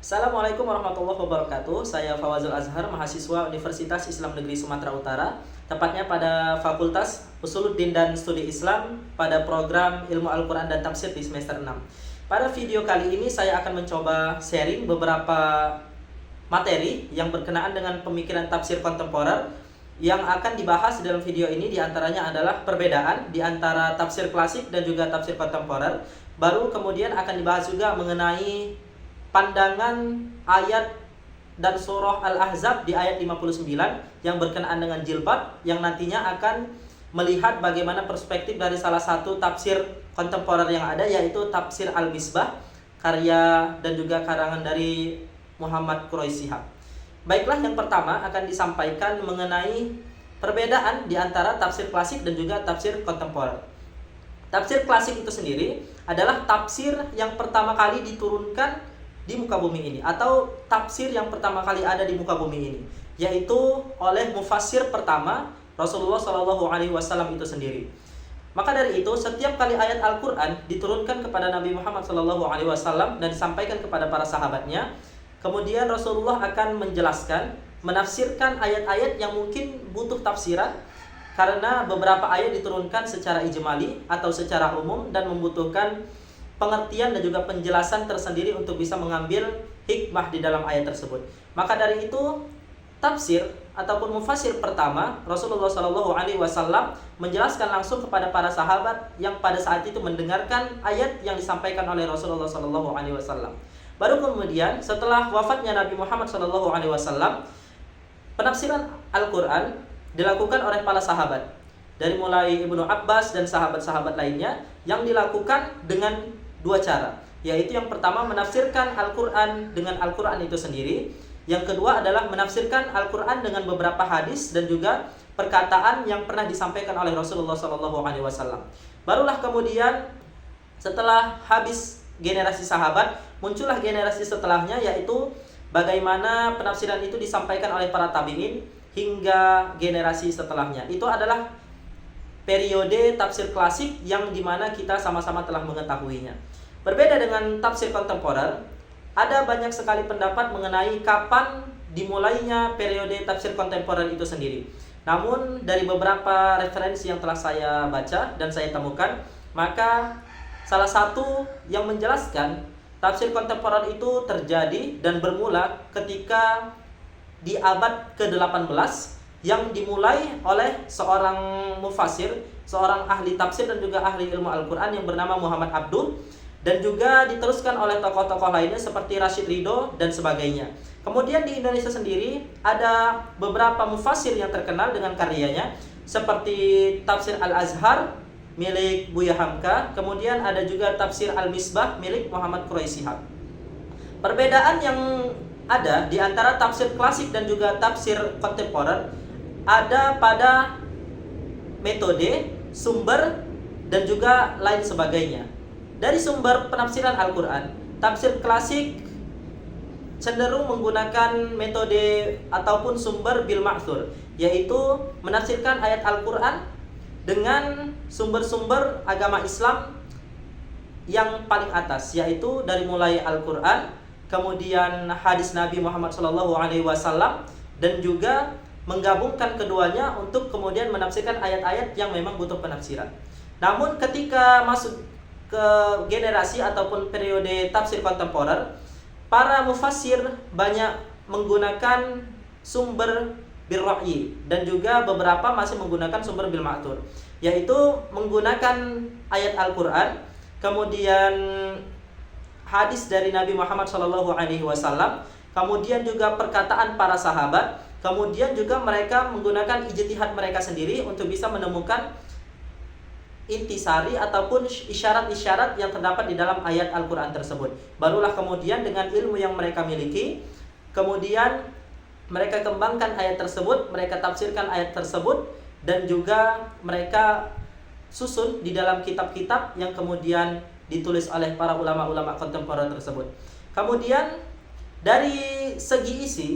Assalamualaikum warahmatullahi wabarakatuh. Saya Fawazul Azhar, mahasiswa Universitas Islam Negeri Sumatera Utara, tepatnya pada Fakultas Usuluddin dan Studi Islam pada program Ilmu Al-Quran dan Tafsir di semester 6. Pada video kali ini saya akan mencoba sharing beberapa materi yang berkenaan dengan pemikiran tafsir kontemporer. Yang akan dibahas dalam video ini diantaranya adalah perbedaan di antara tafsir klasik dan juga tafsir kontemporer. Baru kemudian akan dibahas juga mengenai pandangan ayat dan surah Al-Ahzab di ayat 59 yang berkenaan dengan jilbab, yang nantinya akan melihat bagaimana perspektif dari salah satu tafsir kontemporer yang ada, yaitu tafsir Al-Misbah, karya dan juga karangan dari Muhammad Quraisy Shihab. Baiklah, yang pertama akan disampaikan mengenai perbedaan di antara tafsir klasik dan juga tafsir kontemporer. Tafsir klasik itu sendiri adalah tafsir yang pertama kali diturunkan di muka bumi ini, atau tafsir yang pertama kali ada di muka bumi ini, yaitu oleh mufassir pertama Rasulullah SAW itu sendiri. Maka dari itu, setiap kali ayat Al-Quran diturunkan kepada Nabi Muhammad SAW dan disampaikan kepada para sahabatnya, kemudian Rasulullah akan menjelaskan, menafsirkan ayat-ayat yang mungkin butuh tafsiran, karena beberapa ayat diturunkan secara ijmali atau secara umum dan membutuhkan pengertian dan juga penjelasan tersendiri untuk bisa mengambil hikmah di dalam ayat tersebut. Maka dari itu, tafsir ataupun mufassir pertama Rasulullah SAW menjelaskan langsung kepada para sahabat yang pada saat itu mendengarkan ayat yang disampaikan oleh Rasulullah SAW. Baru kemudian setelah wafatnya Nabi Muhammad SAW, penafsiran Al-Quran dilakukan oleh para sahabat, dari mulai Ibnu Abbas dan sahabat-sahabat lainnya, yang dilakukan dengan dua cara, yaitu yang pertama menafsirkan Al-Quran dengan Al-Quran itu sendiri, yang kedua adalah menafsirkan Al-Quran dengan beberapa hadis dan juga perkataan yang pernah disampaikan oleh Rasulullah SAW. Barulah kemudian setelah habis generasi sahabat, muncullah generasi setelahnya, yaitu bagaimana penafsiran itu disampaikan oleh para tabi'in hingga generasi setelahnya. Itu adalah periode tafsir klasik yang dimana kita sama-sama telah mengetahuinya. Berbeda dengan tafsir kontemporer, ada banyak sekali pendapat mengenai kapan dimulainya periode tafsir kontemporer itu sendiri. Namun dari beberapa referensi yang telah saya baca dan saya temukan, maka salah satu yang menjelaskan tafsir kontemporer itu terjadi dan bermula ketika di abad ke-18, yang dimulai oleh seorang mufassir, seorang ahli tafsir dan juga ahli ilmu Al-Quran yang bernama Muhammad Abduh, dan juga diteruskan oleh tokoh-tokoh lainnya seperti Rashid Ridho dan sebagainya. Kemudian di Indonesia sendiri ada beberapa mufassir yang terkenal dengan karyanya, seperti tafsir Al-Azhar milik Buya Hamka, kemudian ada juga tafsir Al-Misbah milik Muhammad Quraisy Shihab. Perbedaan yang ada di antara tafsir klasik dan juga tafsir kontemporer ada pada metode, sumber, dan juga lain sebagainya. Dari sumber penafsiran Al-Quran, tafsir klasik cenderung menggunakan metode ataupun sumber bil ma'thur, yaitu menafsirkan ayat Al-Quran dengan sumber-sumber agama Islam yang paling atas, yaitu dari mulai Al-Quran, kemudian hadis Nabi Muhammad SAW, dan juga menggabungkan keduanya untuk kemudian menafsirkan ayat-ayat yang memang butuh penafsiran. Namun ketika masuk ke generasi ataupun periode tafsir kontemporer, para mufassir banyak menggunakan sumber bil ra'yi dan juga beberapa masih menggunakan sumber bil ma'thur, yaitu menggunakan ayat Al-Quran, kemudian hadis dari Nabi Muhammad SAW, kemudian juga perkataan para sahabat, kemudian juga mereka menggunakan ijtihad mereka sendiri untuk bisa menemukan intisari ataupun isyarat-isyarat yang terdapat di dalam ayat Al-Quran tersebut. Barulah kemudian dengan ilmu yang mereka miliki, kemudian mereka kembangkan ayat tersebut, mereka tafsirkan ayat tersebut, dan juga mereka susun di dalam kitab-kitab yang kemudian ditulis oleh para ulama-ulama kontemporer tersebut. Kemudian dari segi isi,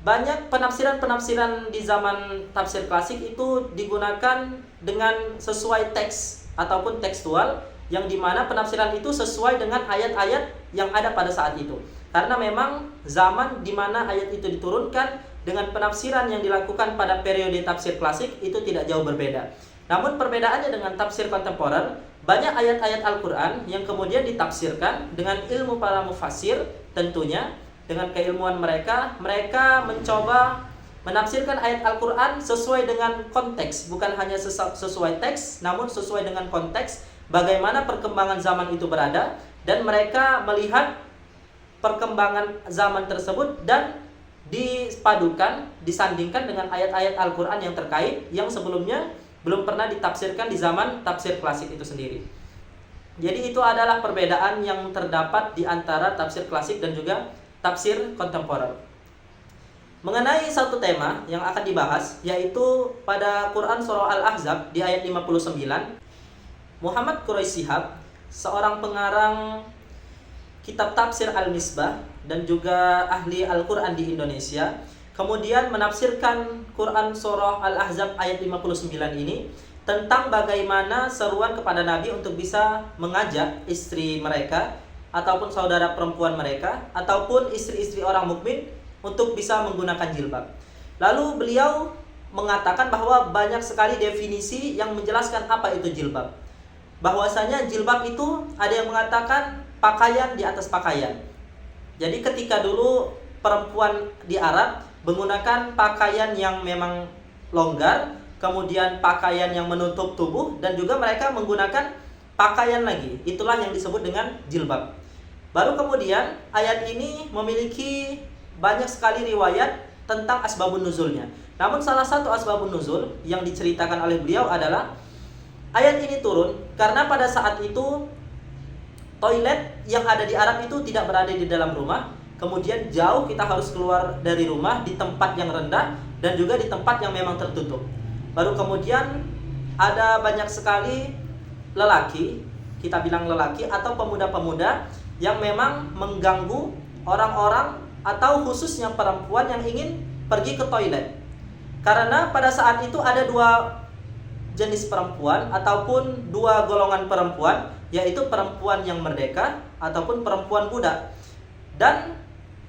banyak penafsiran-penafsiran di zaman tafsir klasik itu digunakan dengan sesuai teks ataupun tekstual, yang dimana penafsiran itu sesuai dengan ayat-ayat yang ada pada saat itu. Karena memang zaman dimana ayat itu diturunkan dengan penafsiran yang dilakukan pada periode tafsir klasik itu tidak jauh berbeda. Namun perbedaannya dengan tafsir kontemporer, banyak ayat-ayat Al-Quran yang kemudian ditafsirkan dengan ilmu para mufassir, tentunya dengan keilmuan mereka mencoba menafsirkan ayat Al-Quran sesuai dengan konteks, bukan hanya sesuai teks, namun sesuai dengan konteks bagaimana perkembangan zaman itu berada, dan mereka melihat perkembangan zaman tersebut dan dipadukan, disandingkan dengan ayat-ayat Al-Quran yang terkait yang sebelumnya belum pernah ditafsirkan di zaman tafsir klasik itu sendiri. Jadi itu adalah perbedaan yang terdapat di antara tafsir klasik dan juga tafsir kontemporer. Mengenai satu tema yang akan dibahas, yaitu pada Quran Surah Al-Ahzab di ayat 59, Muhammad Quraisy Shihab, seorang pengarang kitab tafsir Al-Misbah dan juga ahli Al-Quran di Indonesia, kemudian menafsirkan Quran Surah Al-Ahzab ayat 59 ini tentang bagaimana seruan kepada Nabi untuk bisa mengajak istri mereka ataupun saudara perempuan mereka ataupun istri-istri orang mukmin untuk bisa menggunakan jilbab. Lalu beliau mengatakan bahwa banyak sekali definisi yang menjelaskan apa itu jilbab. Bahwasanya jilbab itu ada yang mengatakan pakaian di atas pakaian. Jadi ketika dulu perempuan di Arab menggunakan pakaian yang memang longgar, kemudian pakaian yang menutup tubuh, dan juga mereka menggunakan pakaian lagi. Itulah yang disebut dengan jilbab. Baru kemudian ayat ini memiliki banyak sekali riwayat tentang asbabun nuzulnya. Namun salah satu asbabun nuzul yang diceritakan oleh beliau adalah ayat ini turun karena pada saat itu toilet yang ada di Arab itu tidak berada di dalam rumah. Kemudian jauh kita harus keluar dari rumah di tempat yang rendah dan juga di tempat yang memang tertutup. Baru kemudian ada banyak sekali lelaki, kita bilang lelaki atau pemuda-pemuda yang memang mengganggu orang-orang atau khususnya perempuan yang ingin pergi ke toilet. Karena pada saat itu ada dua jenis perempuan ataupun dua golongan perempuan, yaitu perempuan yang merdeka ataupun perempuan budak. Dan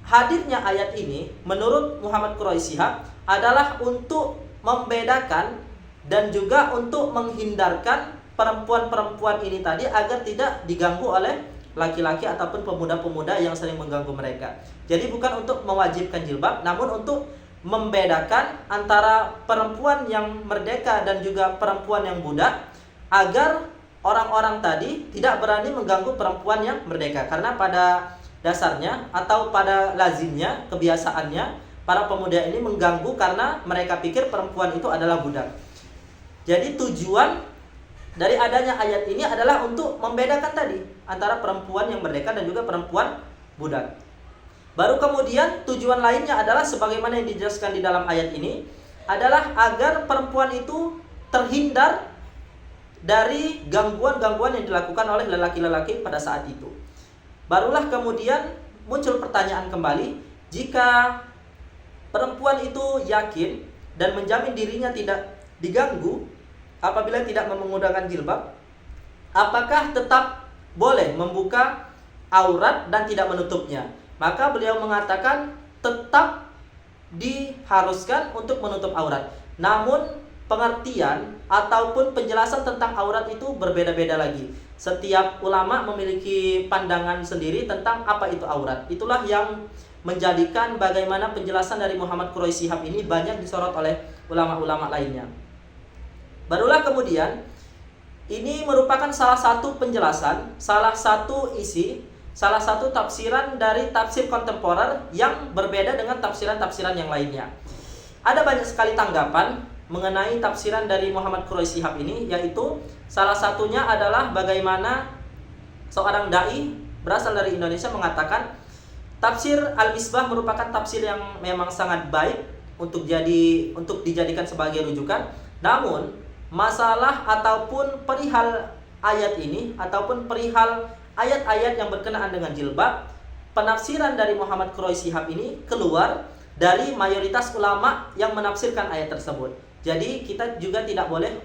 hadirnya ayat ini menurut Muhammad Quraisy Shihab adalah untuk membedakan dan juga untuk menghindarkan perempuan-perempuan ini tadi agar tidak diganggu oleh laki-laki ataupun pemuda-pemuda yang sering mengganggu mereka. Jadi bukan untuk mewajibkan jilbab, namun untuk membedakan antara perempuan yang merdeka dan juga perempuan yang budak agar orang-orang tadi tidak berani mengganggu perempuan yang merdeka. Karena pada dasarnya atau pada lazimnya, kebiasaannya, para pemuda ini mengganggu karena mereka pikir perempuan itu adalah budak. Jadi tujuan dari adanya ayat ini adalah untuk membedakan tadi antara perempuan yang merdeka dan juga perempuan budak. Baru kemudian tujuan lainnya adalah sebagaimana yang dijelaskan di dalam ayat ini adalah agar perempuan itu terhindar dari gangguan-gangguan yang dilakukan oleh lelaki-lelaki pada saat itu. Barulah kemudian muncul pertanyaan kembali, jika perempuan itu yakin dan menjamin dirinya tidak diganggu apabila tidak menggunakan jilbab, apakah tetap boleh membuka aurat dan tidak menutupnya? Maka beliau mengatakan tetap diharuskan untuk menutup aurat. Namun pengertian ataupun penjelasan tentang aurat itu berbeda-beda lagi. Setiap ulama memiliki pandangan sendiri tentang apa itu aurat. Itulah yang menjadikan bagaimana penjelasan dari Muhammad Quraisy Shihab ini banyak disorot oleh ulama-ulama lainnya. Barulah kemudian ini merupakan salah satu penjelasan, salah satu isi, salah satu tafsiran dari tafsir kontemporer yang berbeda dengan tafsiran-tafsiran yang lainnya. Ada banyak sekali tanggapan mengenai tafsiran dari Muhammad Quraisy Shihab ini, yaitu salah satunya adalah bagaimana seorang dai berasal dari Indonesia mengatakan tafsir Al-Misbah merupakan tafsir yang memang sangat baik untuk dijadikan sebagai rujukan. Namun masalah ataupun perihal ayat ini ataupun perihal ayat-ayat yang berkenaan dengan jilbab, penafsiran dari Muhammad Quraisy Shihab ini keluar dari mayoritas ulama yang menafsirkan ayat tersebut. Jadi kita juga tidak boleh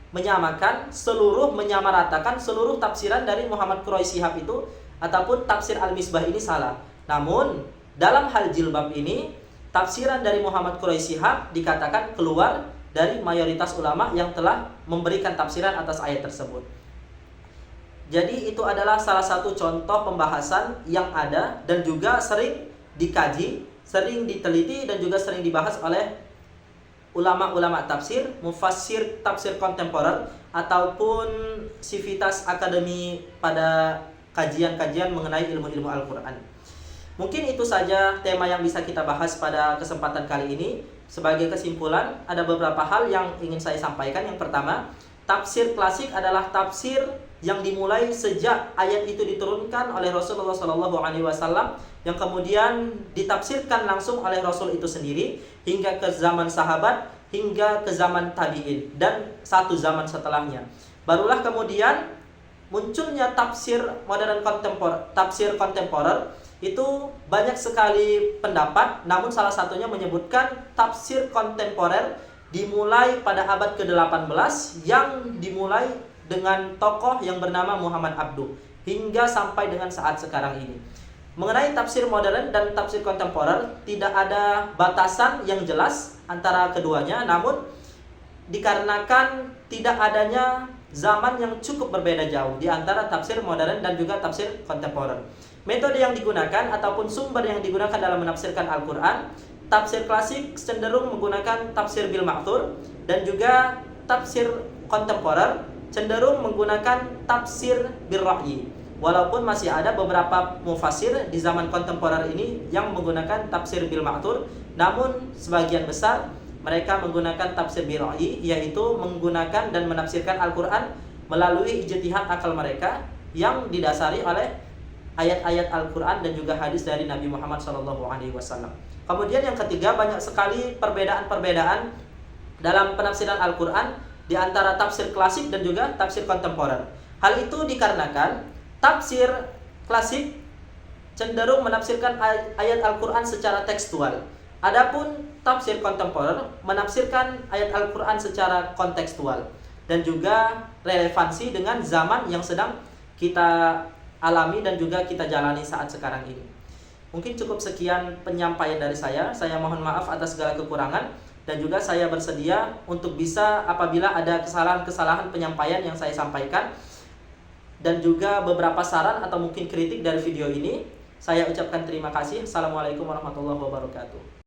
menyamakan seluruh, menyamaratakan seluruh tafsiran dari Muhammad Quraisy Shihab itu ataupun tafsir Al-Misbah ini salah. Namun dalam hal jilbab ini, tafsiran dari Muhammad Quraisy Shihab dikatakan keluar dari mayoritas ulama yang telah memberikan tafsiran atas ayat tersebut. Jadi itu adalah salah satu contoh pembahasan yang ada dan juga sering dikaji, sering diteliti dan juga sering dibahas oleh ulama-ulama tafsir, mufassir tafsir kontemporer ataupun sivitas akademi pada kajian-kajian mengenai ilmu-ilmu Al-Quran. Mungkin itu saja tema yang bisa kita bahas pada kesempatan kali ini. Sebagai kesimpulan, ada beberapa hal yang ingin saya sampaikan. Yang pertama, tafsir klasik adalah tafsir yang dimulai sejak ayat itu diturunkan oleh Rasulullah SAW, yang kemudian ditafsirkan langsung oleh Rasul itu sendiri hingga ke zaman sahabat, hingga ke zaman tabi'in dan satu zaman setelahnya. Barulah kemudian munculnya tafsir modern tafsir kontemporer. Itu banyak sekali pendapat, namun salah satunya menyebutkan tafsir kontemporer dimulai pada abad ke-18 yang dimulai dengan tokoh yang bernama Muhammad Abduh hingga sampai dengan saat sekarang ini. Mengenai tafsir modern dan tafsir kontemporer, tidak ada batasan yang jelas antara keduanya, namun dikarenakan tidak adanya zaman yang cukup berbeda jauh di antara tafsir modern dan juga tafsir kontemporer. Metode yang digunakan ataupun sumber yang digunakan dalam menafsirkan Al-Quran, tafsir klasik cenderung menggunakan tafsir bil ma'thur, dan juga tafsir kontemporer cenderung menggunakan tafsir bil ra'yi. Walaupun masih ada beberapa mufassir di zaman kontemporer ini yang menggunakan tafsir bil ma'thur, namun sebagian besar mereka menggunakan tafsir bil ra'yi, yaitu menggunakan dan menafsirkan Al-Quran melalui ijtihad akal mereka yang didasari oleh ayat-ayat Al-Quran dan juga hadis dari Nabi Muhammad SAW. Kemudian yang ketiga, banyak sekali perbedaan-perbedaan dalam penafsiran Al-Quran di antara tafsir klasik dan juga tafsir kontemporer. Hal itu dikarenakan tafsir klasik cenderung menafsirkan ayat Al-Quran secara tekstual. Adapun tafsir kontemporer menafsirkan ayat Al-Quran secara kontekstual dan juga relevansi dengan zaman yang sedang kita alami dan juga kita jalani saat sekarang ini. Mungkin cukup sekian penyampaian dari saya. Saya mohon maaf atas segala kekurangan dan juga saya bersedia untuk bisa apabila ada kesalahan-kesalahan penyampaian yang saya sampaikan dan juga beberapa saran atau mungkin kritik dari video ini, saya ucapkan terima kasih. Assalamualaikum warahmatullahi wabarakatuh.